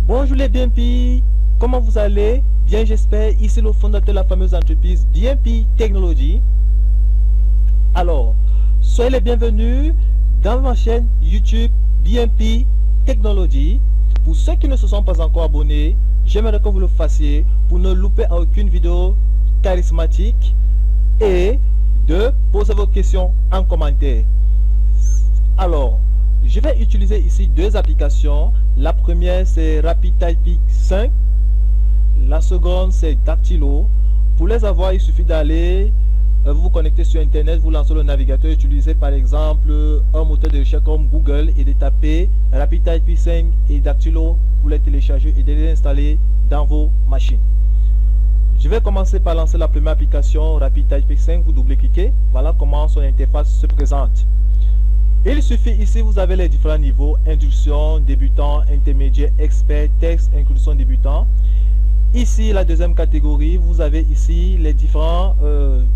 Bonjour les BNP, comment vous allez? Bien j'espère, ici le fondateur de la fameuse entreprise BNP Technology. Alors, soyez les bienvenus dans ma chaîne YouTube BNP Technology. Pour ceux qui ne se sont pas encore abonnés, j'aimerais que vous le fassiez pour ne louper aucune vidéo charismatique et de poser vos questions en commentaire. Alors, je vais utiliser ici deux applications. La première c'est Rapid Typing 5. La seconde c'est Dactylo. Pour les avoir, il suffit d'aller vous connecter sur internet, vous lancez le navigateur, utilisez par exemple un moteur de recherche comme Google et de taper Rapid Typing 5 et Dactylo pour les télécharger et de les installer dans vos machines. Je vais commencer par lancer la première application Rapid Typing 5. Vous double-cliquez. Voilà comment son interface se présente. Il suffit ici, vous avez les différents niveaux: introduction, débutant, intermédiaire, expert, texte, introduction, débutant. Ici, la deuxième catégorie, vous avez ici les différents,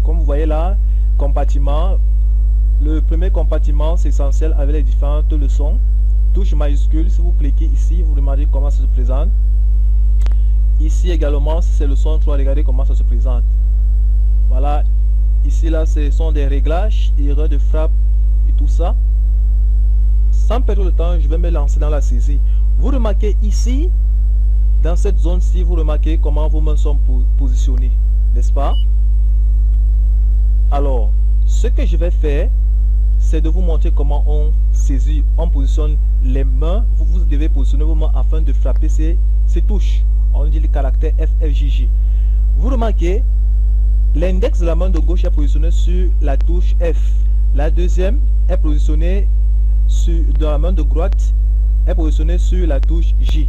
comme vous voyez là, compartiments. Le premier compartiment, c'est essentiel avec les différentes leçons. Touche majuscule, si vous cliquez ici, vous demandez comment ça se présente. Ici également, si c'est leçon 3, regardez comment ça se présente. Voilà, ici là, ce sont des réglages, erreurs de frappe et tout ça. Sans perdre le temps, je vais me lancer dans la saisie. Vous remarquez ici, dans cette zone-ci, vous remarquez comment vos mains sont positionnées, n'est-ce pas? Alors, ce que je vais faire, c'est de vous montrer comment on saisit, on positionne les mains. Vous devez positionner vos mains afin de frapper ces touches. On dit le caractère FFJJ. Vous remarquez, l'index de la main de gauche est positionné sur la touche F. La deuxième est positionnée dans la main de droite, est positionnée sur la touche J.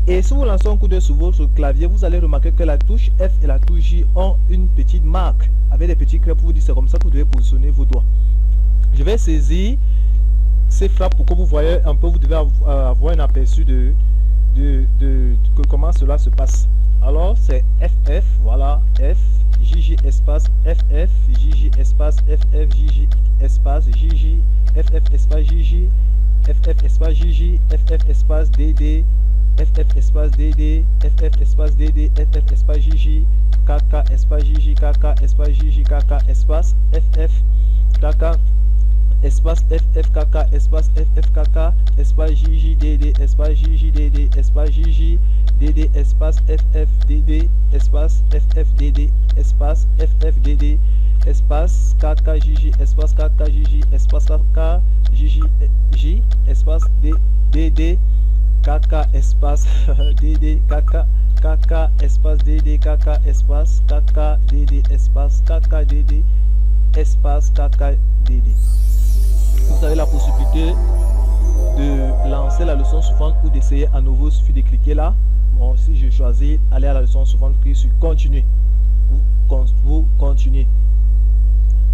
Et si vous lancez un coup d'œil sur votre clavier, vous allez remarquer que la touche F et la touche J ont une petite marque avec des petits crêpes pour vous dire c'est comme ça que vous devez positionner vos doigts. Je vais saisir ces frappes pour que vous voyez un peu, vous devez avoir un aperçu de comment cela se passe. Alors c'est FF, voilà, F, JJ espace, FF, JJ espace, FF, JJ espace, JJ, FF espace, JJ, FF espace, JJ, FF espace, DD, FF espace DD, FF espace DD, FF espace JJ, KK espace JJ, KK espace JJ, KK espace FF, KK espace FF, KK espace FF, KK espace JJ, DD espace JJ, DD espace JJ, DD espace FF, DD espace FF, DD espace FF, DD espace KK JJ espace KK JJ espace KK JJ J espace DD KK espace DD KK KK espace DD KK espace KK DD espace KK DD espace KK DD. Vous avez la possibilité de lancer la leçon suivante ou d'essayer à nouveau. Il suffit de cliquer là. Bon, si je choisis aller à la leçon suivante, cliquez sur continuer. Vous continuez.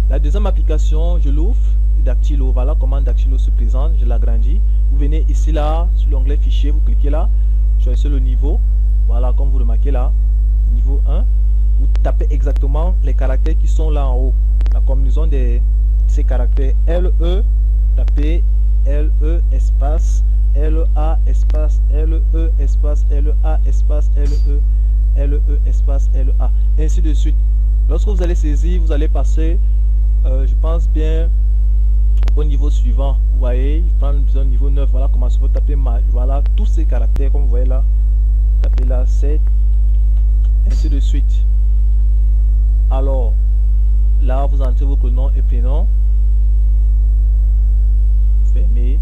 La deuxième application, je l'ouvre, Dactylo. Voilà comment Dactylo se présente. Je l'agrandis. Vous venez ici là, sur l'onglet fichier, vous cliquez là, choisissez le niveau. Voilà, comme vous remarquez là, niveau 1. Vous tapez exactement les caractères qui sont là en haut. La combinaison de ces caractères LE, tapez LE espace LA espace LE espace LA espace LE LE espace LA, ainsi de suite. Lorsque vous allez saisir, vous allez passer, je pense bien, au niveau suivant. Vous voyez, je prends le niveau 9. Voilà comment je peux taper voilà tous ces caractères comme vous voyez là. Tapez là 7, ainsi de suite. Alors là, vous entrez votre nom et prénom. Fermez.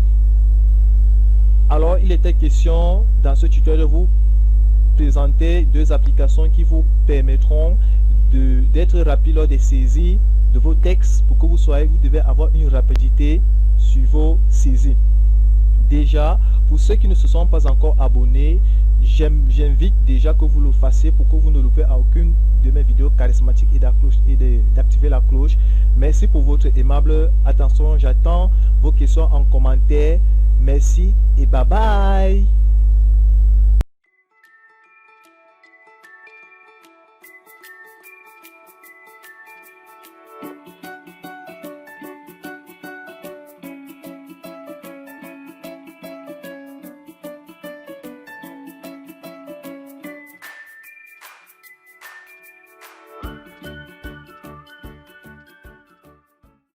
Alors, il était question dans ce tutoriel de vous présenter deux applications qui vous permettront d'être rapide lors des saisies de vos textes. Pour que vous devez avoir une rapidité sur vos saisies. Déjà, pour ceux qui ne se sont pas encore abonnés, j'invite déjà que vous le fassiez pour que vous ne loupez aucune de mes vidéos charismatiques et d'activer la cloche. Merci pour votre aimable attention. J'attends vos questions en commentaire. Merci et bye bye.